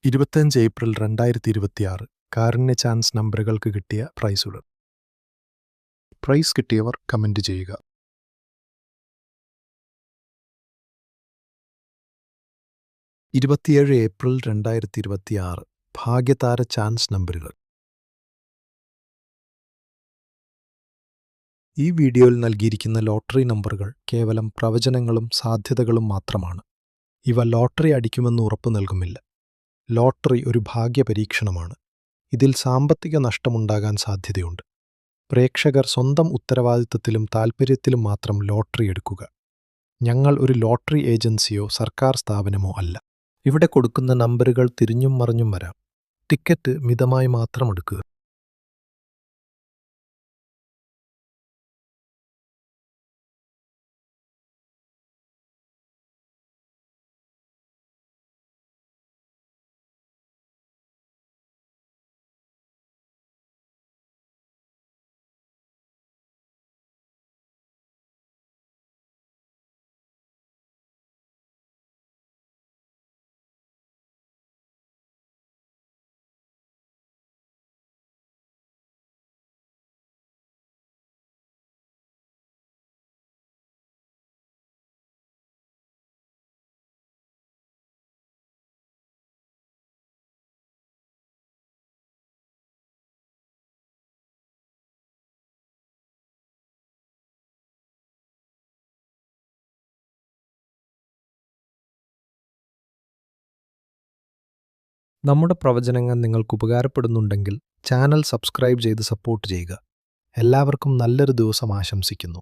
25 April 2026 കാരുണ്യ chance നമ്പറുകൾക്ക് കിട്ടിയ പ്രൈസുകൾ. Price കിട്ടിയവർ comment ചെയ്യുക. 27 April 2026 Bhagyathara chance നമ്പറുകൾ. ഈ വീഡിയോയിൽ നൽകിയിരിക്കുന്ന ലോട്ടറി നമ്പറുകൾ കേവലം പ്രവചനങ്ങളും സാധ്യതകളും മാത്രമാണ്. ഇവ ലോട്ടറി അടിക്കുമെന്ന് ഉറപ്പു നൽകുന്നില്ല. ലോട്ടറി ഒരു ഭാഗ്യപരീക്ഷണമാണ്. ഇതിൽ സാമ്പത്തിക നഷ്ടമുണ്ടാകാൻ സാധ്യതയുണ്ട്. പ്രേക്ഷകർ സ്വന്തം ഉത്തരവാദിത്തത്തിലും താൽപ്പര്യത്തിലും മാത്രം ലോട്ടറി എടുക്കുക. ഞങ്ങൾ ഒരു ലോട്ടറി ഏജൻസിയോ സർക്കാർ സ്ഥാപനമോ അല്ല. ഇവിടെ കൊടുക്കുന്ന നമ്പറുകൾ തിരിഞ്ഞും മറിഞ്ഞും വരാം. ടിക്കറ്റ് മിതമായി മാത്രം എടുക്കുക. നമ്മുടെ പ്രവചനങ്ങൾ നിങ്ങൾക്ക് ഉപകാരപ്പെടുന്നുണ്ടെങ്കിൽ ചാനൽ സബ്സ്ക്രൈബ് ചെയ്ത് സപ്പോർട്ട് ചെയ്യുക. എല്ലാവർക്കും നല്ലൊരു ദിവസം ആശംസിക്കുന്നു.